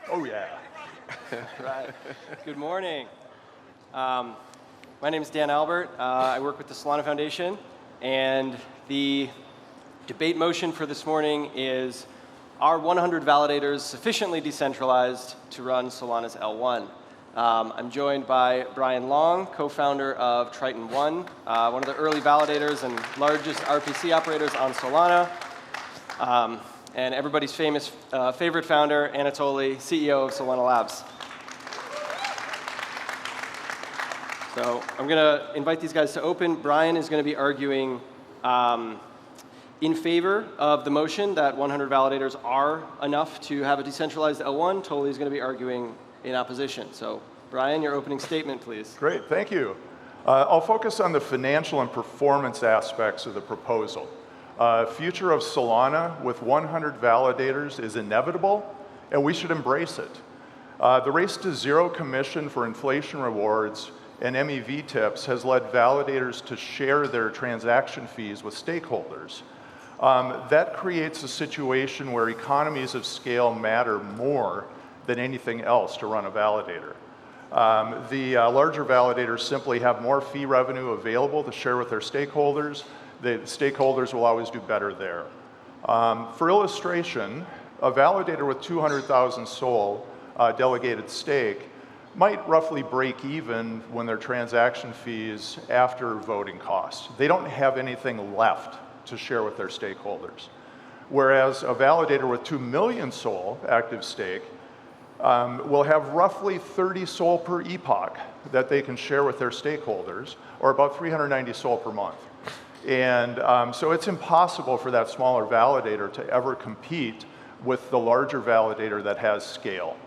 Oh, yeah. Right. Good morning. My name is Dan Albert. I work with the Solana Foundation, and the debate motion for this morning is, are 100 validators sufficiently decentralized to run Solana's L1? I'm joined by Brian Long, co-founder of Triton One, one of the early validators and largest RPC operators on Solana, and everybody's favorite founder, Anatoly, CEO of Solana Labs. So I'm going to invite these guys to open. Brian is going to be arguing in favor of the motion that 100 validators are enough to have a decentralized L1. Toly is going to be arguing in opposition. So Brian, your opening statement, please. Great, thank you. I'll focus on the financial and performance aspects of the proposal. Future of Solana with 100 validators is inevitable, and we should embrace it. The race to zero commission for inflation rewards and MEV tips has led validators to share their transaction fees with stakeholders. That creates a situation where economies of scale matter more than anything else to run a validator. The larger validators simply have more fee revenue available to share with their stakeholders. The stakeholders will always do better there. For illustration, a validator with 200,000 SOL delegated stake might roughly break even when their transaction fees after voting costs. They don't have anything left to share with their stakeholders. Whereas a validator with 2 million SOL active stake will have roughly 30 SOL per epoch that they can share with their stakeholders, or about 390 SOL per month. And so it's impossible for that smaller validator to ever compete with the larger validator that has scale.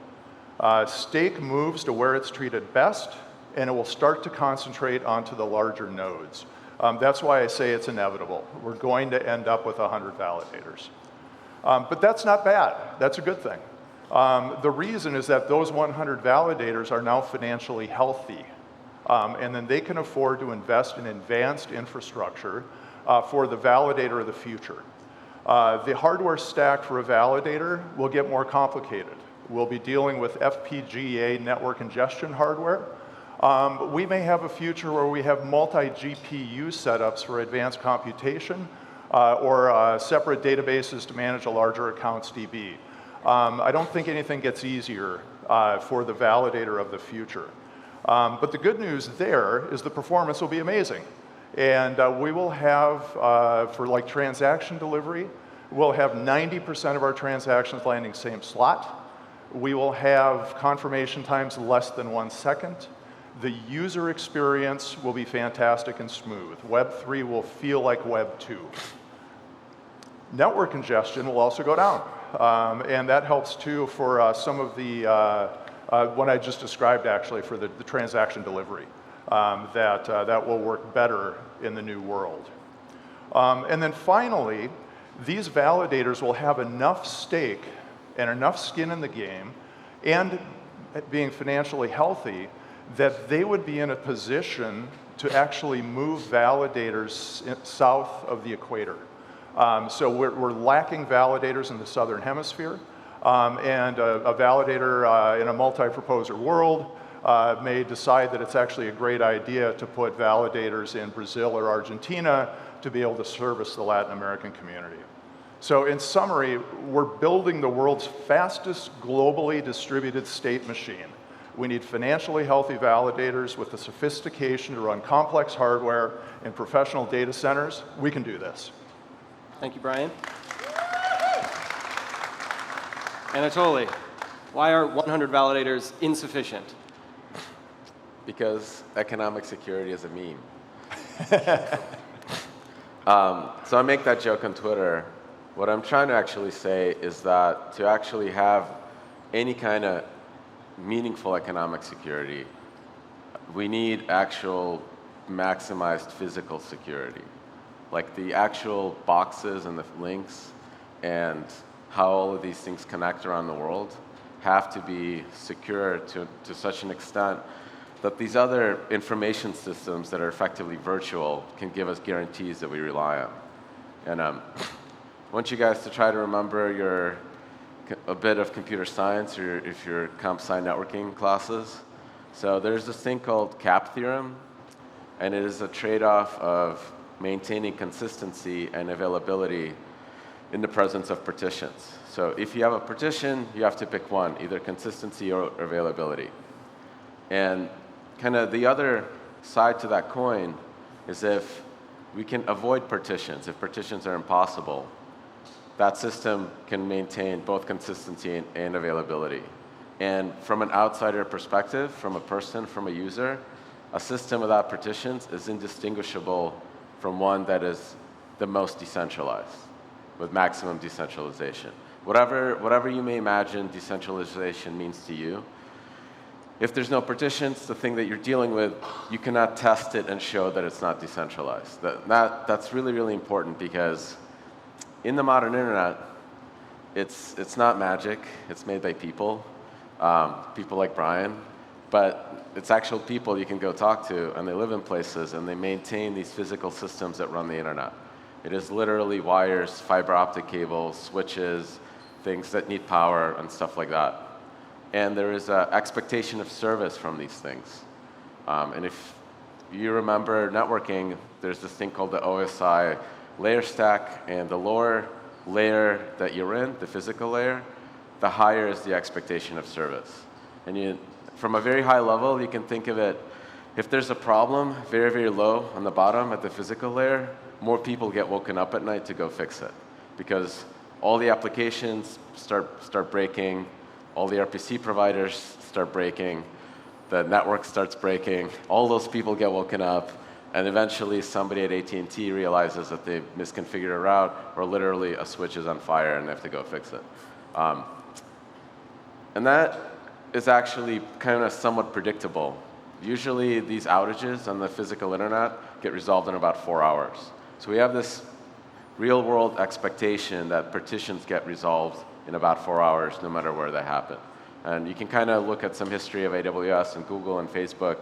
Stake moves to where it's treated best, and it will start to concentrate onto the larger nodes. That's why I say it's inevitable. We're going to end up with 100 validators. But that's not bad. That's a good thing. The reason is that those 100 validators are now financially healthy, and then they can afford to invest in advanced infrastructure for the validator of the future. The hardware stack for a validator will get more complicated. We'll be dealing with FPGA network ingestion hardware. We may have a future where we have multi-GPU setups for advanced computation or separate databases to manage a larger accounts DB. I don't think anything gets easier for the validator of the future. But the good news there is the performance will be amazing. And we will have, for like transaction delivery, we'll have 90% of our transactions landing same slot. We will have confirmation times less than 1 second. The user experience will be fantastic and smooth. Web 3 will feel like Web 2. Network congestion will also go down. And that helps too for some of the, what I just described actually for the transaction delivery. That will work better in the new world. And then finally, these validators will have enough stake and enough skin in the game and being financially healthy that they would be in a position to actually move validators south of the equator. So we're lacking validators in the southern hemisphere, and a validator in a multi-proposer world may decide that it's actually a great idea to put validators in Brazil or Argentina to be able to service the Latin American community. So in summary, we're building the world's fastest globally distributed state machine. We need financially healthy validators with the sophistication to run complex hardware in professional data centers. We can do this. Thank you, Brian. Anatoly, why are 100 validators insufficient? Because economic security is a meme. So I make that joke on Twitter. What I'm trying to actually say is that to actually have any kind of meaningful economic security, we need actual maximized physical security. Like the actual boxes and the links and how all of these things connect around the world have to be secure to such an extent that these other information systems that are effectively virtual can give us guarantees that we rely on. And I want you guys to try to remember your a bit of computer science, or if you're comp sci networking classes. So there's this thing called cap theorem, and it is a trade-off of maintaining consistency and availability in the presence of partitions. So if you have a partition, you have to pick one, either consistency or availability. And kind of the other side to that coin is if we can avoid partitions, if partitions are impossible, that system can maintain both consistency and availability. And from an outsider perspective, from a person, from a user, a system without partitions is indistinguishable from one that is the most decentralized, with maximum decentralization. Whatever you may imagine decentralization means to you, if there's no partitions, the thing that you're dealing with, you cannot test it and show that it's not decentralized. That's really, really important, because in the modern internet, it's not magic. It's made by people, people like Brian, but it's actual people you can go talk to, and they live in places, and they maintain these physical systems that run the internet. It is literally wires, fiber optic cables, switches, things that need power, and stuff like that. And there is an expectation of service from these things. And if you remember networking, there's this thing called the OSI layer stack, and the lower layer that you're in, the physical layer, the higher is the expectation of service. And from a very high level, you can think of it, if there's a problem very, very low on the bottom at the physical layer, more people get woken up at night to go fix it, because all the applications start breaking, all the RPC providers start breaking, the network starts breaking, all those people get woken up, and eventually somebody at AT&T realizes that they've misconfigured a route, or literally a switch is on fire and they have to go fix it. And that is actually kind of somewhat predictable. Usually these outages on the physical internet get resolved in about 4 hours. So we have this real world expectation that partitions get resolved in about 4 hours, no matter where they happen. And you can kind of look at some history of AWS and Google and Facebook.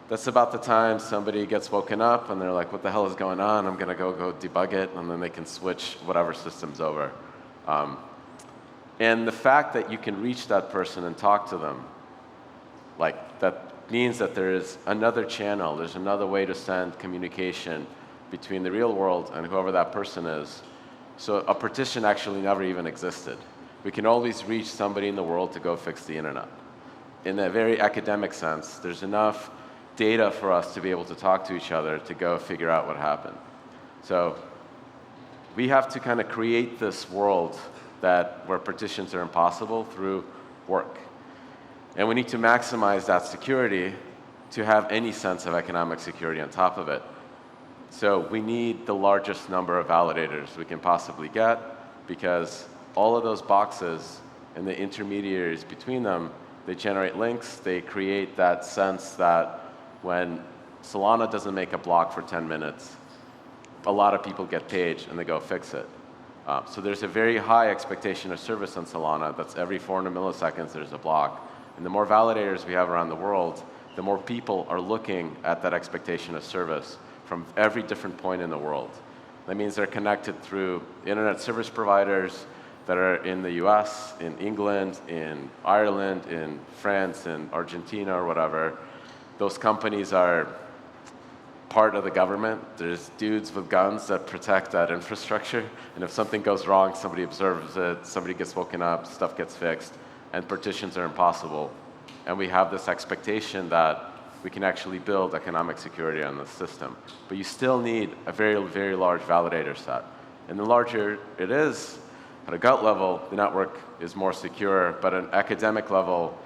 That's about the time somebody gets woken up and they're like, what the hell is going on? I'm going to go debug it, and then they can switch whatever system's over. And the fact that you can reach that person and talk to them, like, that means that there is another channel, there's another way to send communication between the real world and whoever that person is. So a partition actually never even existed. We can always reach somebody in the world to go fix the internet. In a very academic sense, there's enough data for us to be able to talk to each other to go figure out what happened. So we have to kind of create this world where partitions are impossible through work. And we need to maximize that security to have any sense of economic security on top of it. So we need the largest number of validators we can possibly get, because all of those boxes and the intermediaries between them, they generate links, they create that sense that when Solana doesn't make a block for 10 minutes, a lot of people get paged and they go fix it. So there's a very high expectation of service on Solana. That's every 400 milliseconds there's a block. And the more validators we have around the world, the more people are looking at that expectation of service from every different point in the world. That means they're connected through internet service providers that are in the US, in England, in Ireland, in France, in Argentina, or whatever. Those companies are part of the government. There's dudes with guns that protect that infrastructure. And if something goes wrong, somebody observes it, somebody gets woken up, stuff gets fixed, and partitions are impossible. And we have this expectation that we can actually build economic security on the system. But you still need a very, very large validator set. And the larger it is, at a gut level, the network is more secure. But at an academic level,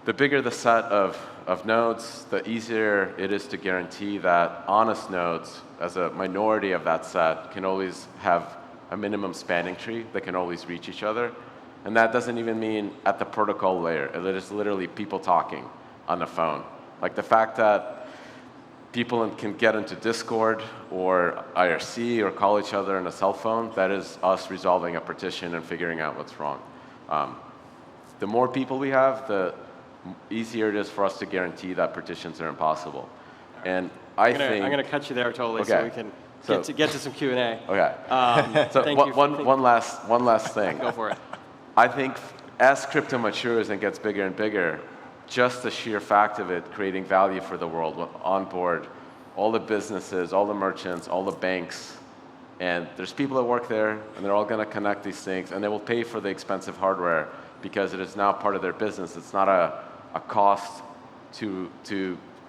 the bigger the set of nodes, the easier it is to guarantee that honest nodes, as a minority of that set, can always have a minimum spanning tree that can always reach each other. And that doesn't even mean at the protocol layer. It is literally people talking on the phone. Like the fact that people can get into Discord or IRC or call each other on a cell phone, that is us resolving a partition and figuring out what's wrong. The more people we have, the easier it is for us to guarantee that partitions are impossible. And I'm going to cut you there totally, okay. so we can get to some Q&A. Okay. So Thank you. one last thing. Go for it. I think as crypto matures and gets bigger and bigger, just the sheer fact of it creating value for the world will onboard all the businesses, all the merchants, all the banks, and there's people that work there, and they're all going to connect these things, and they will pay for the expensive hardware because it is now part of their business. It's not a cost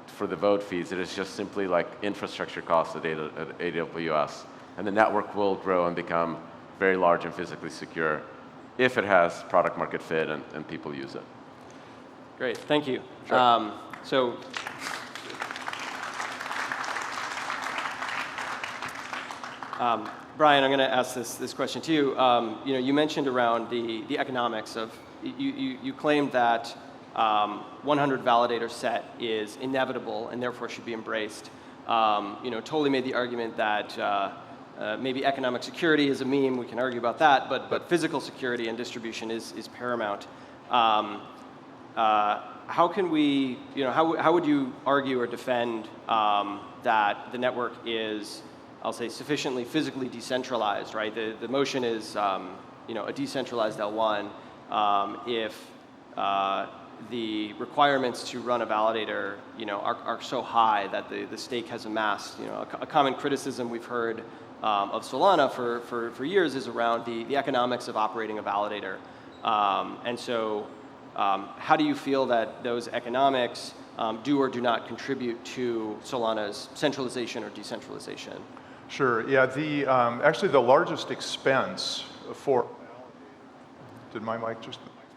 for the vote fees. It is just simply like infrastructure costs at AWS. And the network will grow and become very large and physically secure if it has product market fit and people use it. Great, thank you. Sure. Brian, I'm going to ask this question to you. You mentioned around the economics of, you claimed that 100 validator set is inevitable and therefore should be embraced. Totally made the argument that maybe economic security is a meme, we can argue about that, but physical security and distribution is paramount. How can we, how would you argue or defend that the network is, I'll say, sufficiently physically decentralized, right? The motion is, a decentralized L1 if the requirements to run a validator, are so high that the stake has amassed. A common criticism we've heard of Solana for years is around the economics of operating a validator. How do you feel that those economics do or do not contribute to Solana's centralization or decentralization? Sure. Yeah. Actually, the largest expense for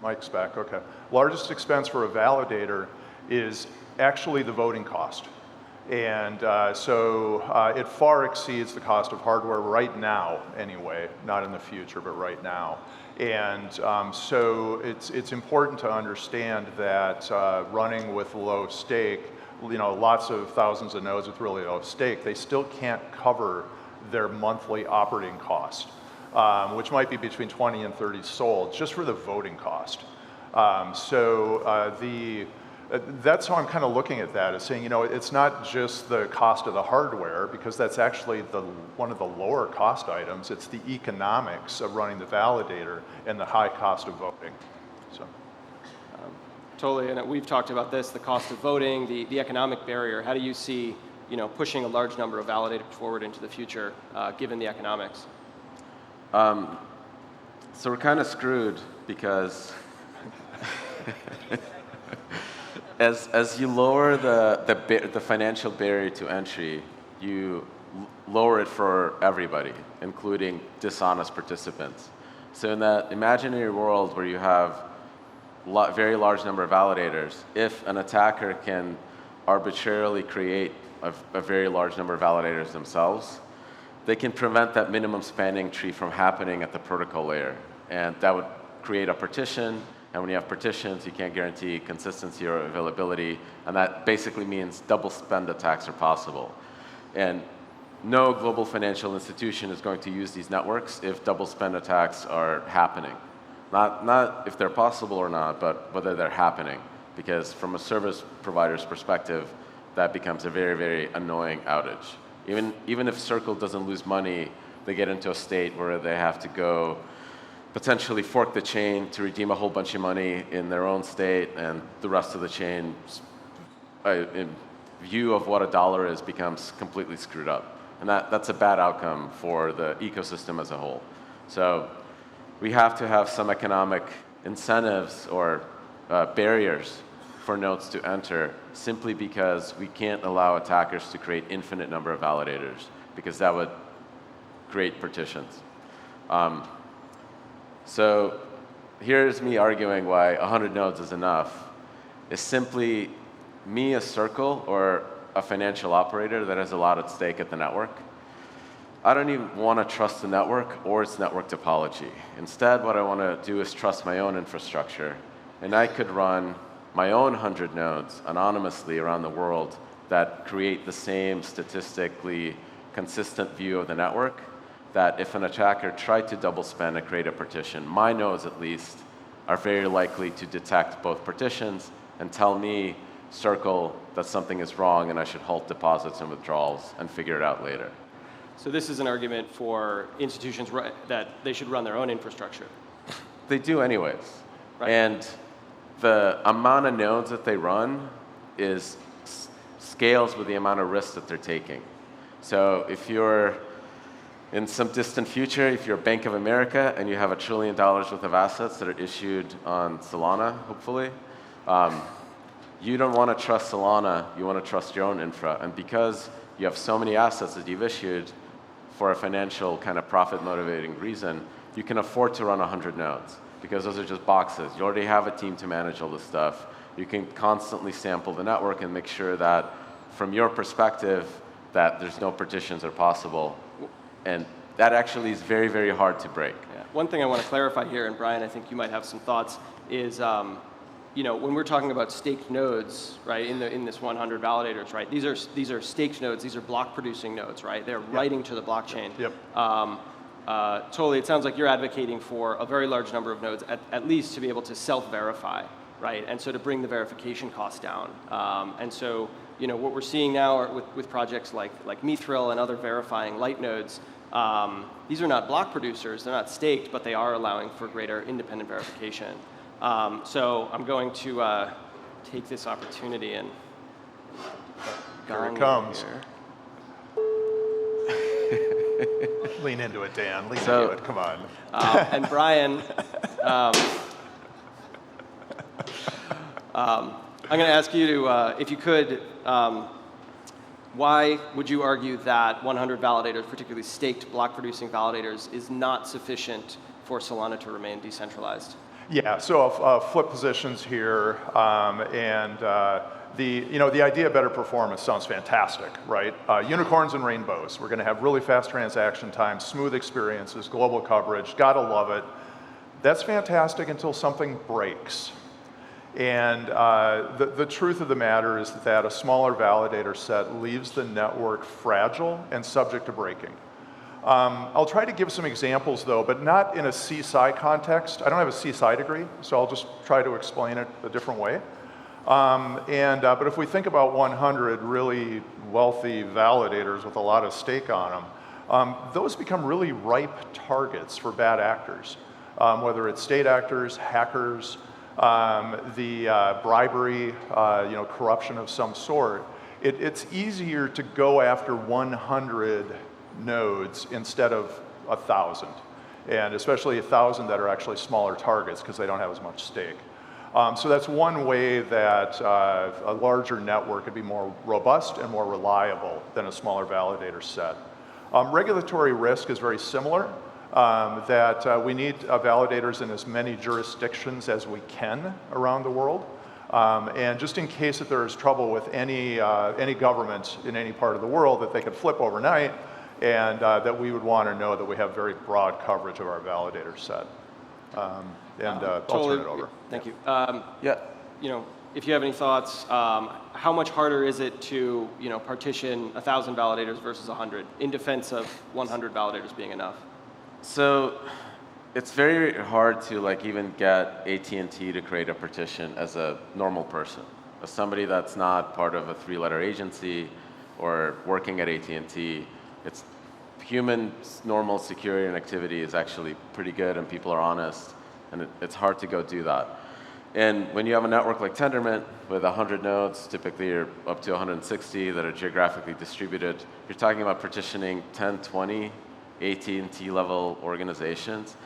mic's back? Okay. Largest expense for a validator is actually the voting cost, and it far exceeds the cost of hardware right now. Anyway, not in the future, but right now. And so it's important to understand that running with low stake, lots of thousands of nodes with really low stake, they still can't cover their monthly operating cost, which might be between 20 and 30 sold just for the voting cost. That's how I'm kind of looking at that, is saying, it's not just the cost of the hardware, because that's actually one of the lower cost items. It's the economics of running the validator and the high cost of voting. So. Totally, and we've talked about this, the cost of voting, the economic barrier. How do you see, pushing a large number of validators forward into the future, given the economics? So we're kind of screwed because as you lower the financial barrier to entry, you lower it for everybody, including dishonest participants. So in that imaginary world where you have very large number of validators, if an attacker can arbitrarily create a very large number of validators themselves, they can prevent that minimum spanning tree from happening at the protocol layer. And that would create a partition, and when you have partitions, you can't guarantee consistency or availability, and that basically means double spend attacks are possible. And no global financial institution is going to use these networks if double spend attacks are happening. Not if they're possible or not, but whether they're happening. Because from a service provider's perspective, that becomes a very, very annoying outage. Even if Circle doesn't lose money, they get into a state where they have to go potentially fork the chain to redeem a whole bunch of money in their own state, and the rest of the chain, in view of what a dollar is, becomes completely screwed up. And that's a bad outcome for the ecosystem as a whole. So we have to have some economic incentives or barriers for nodes to enter, simply because we can't allow attackers to create infinite number of validators, because that would create partitions. So here's me arguing why 100 nodes is enough. Is simply me, a Circle, or a financial operator that has a lot at stake at the network. I don't even want to trust the network or its network topology. Instead, what I want to do is trust my own infrastructure. And I could run my own 100 nodes anonymously around the world that create the same statistically consistent view of the network, that if an attacker tried to double spend and create a partition, my nodes at least are very likely to detect both partitions and tell me, Circle, that something is wrong and I should halt deposits and withdrawals and figure it out later. So this is an argument for institutions that they should run their own infrastructure. They do anyways. Right. And the amount of nodes that they run scales with the amount of risk that they're taking. So if you're in some distant future, if you're Bank of America and you have $1 trillion worth of assets that are issued on Solana, hopefully, you don't want to trust Solana, you want to trust your own infra. And because you have so many assets that you've issued for a financial kind of profit motivating reason, you can afford to run 100 nodes because those are just boxes. You already have a team to manage all this stuff. You can constantly sample the network and make sure that from your perspective that there's no partitions are possible. And that actually is very, very hard to break. Yeah. One thing I want to clarify here, and Brian, I think you might have some thoughts, is when we're talking about staked nodes, right, in this 100 validators, right, these are staked nodes, these are block producing nodes, right? They're writing to the blockchain. Yep. Totally, it sounds like you're advocating for a very large number of nodes, at least to be able to self-verify, right? And so to bring the verification cost down. And so, what we're seeing now are with projects like Mithril and other verifying light nodes, these are not block producers, they're not staked, but they are allowing for greater independent verification. So I'm going to take this opportunity and Here it comes. Lean into it, Dan. Lean into it. Come on. And Brian, I'm going to ask you to, if you could, why would you argue that 100 validators, particularly staked block-producing validators, is not sufficient for Solana to remain decentralized? Yeah, so I'll flip positions here, and the idea of better performance sounds fantastic, right? Unicorns and rainbows. We're going to have really fast transaction times, smooth experiences, global coverage. Gotta love it. That's fantastic until something breaks. And the truth of the matter is that a smaller validator set leaves the network fragile and subject to breaking. I'll try to give some examples though, but not in a CSI context. I don't have a CSI degree, so I'll just try to explain it a different way. But if we think about 100 really wealthy validators with a lot of stake on them, those become really ripe targets for bad actors, whether it's state actors, hackers, the bribery, corruption of some sort. It's easier to go after 100 nodes instead of 1,000, and especially 1,000 that are actually smaller targets because they don't have as much stake. So that's one way that a larger network could be more robust and more reliable than a smaller validator set. Regulatory risk is very similar, that we need validators in as many jurisdictions as we can around the world. And just in case that there is trouble with any government in any part of the world that they could flip overnight, and that we would want to know that we have very broad coverage of our validator set. I'll turn it over. Thank you. Yeah. If you have any thoughts, how much harder is it to, partition 1,000 validators versus 100 in defense of 100 validators being enough? So it's very hard to even get AT&T to create a partition as a normal person, as somebody that's not part of a 3-letter agency or working at AT&T. It's human normal security and activity is actually pretty good and people are honest, and it's hard to go do that. And when you have a network like Tendermint with 100 nodes, typically you're up to 160 that are geographically distributed, you're talking about partitioning 10, 20 AT&T level organizations.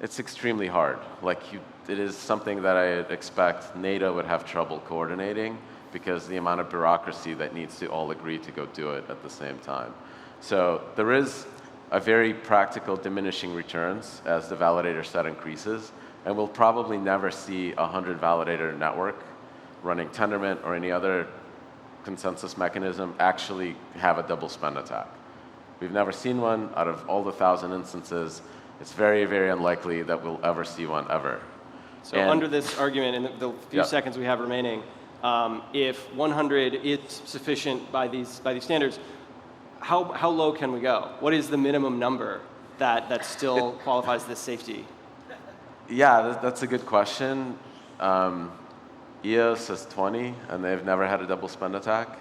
It's extremely hard. It is something that I expect NATO would have trouble coordinating because the amount of bureaucracy that needs to all agree to go do it at the same time. So there is a very practical diminishing returns as the validator set increases, and we'll probably never see a 100 validator network running Tendermint or any other consensus mechanism actually have a double spend attack. We've never seen one out of all the 1,000 instances. It's very, very unlikely that we'll ever see one ever. So under this argument, in the few seconds we have remaining, if 100 is sufficient by these standards, how low can we go? What is the minimum number that still qualifies this safety? Yeah, that's a good question. EOS says 20, and they've never had a double spend attack.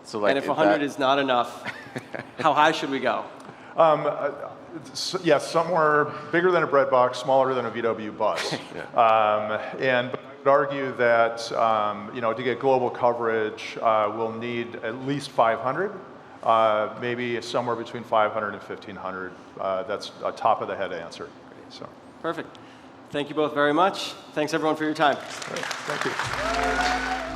So and if 100 is not enough, how high should we go? Yes, somewhere bigger than a bread box, smaller than a VW bus. And I would argue that to get global coverage, we'll need at least 500, maybe somewhere between 500 and 1,500. That's a top of the head answer. So. Perfect. Thank you both very much. Thanks everyone for your time. Thank you.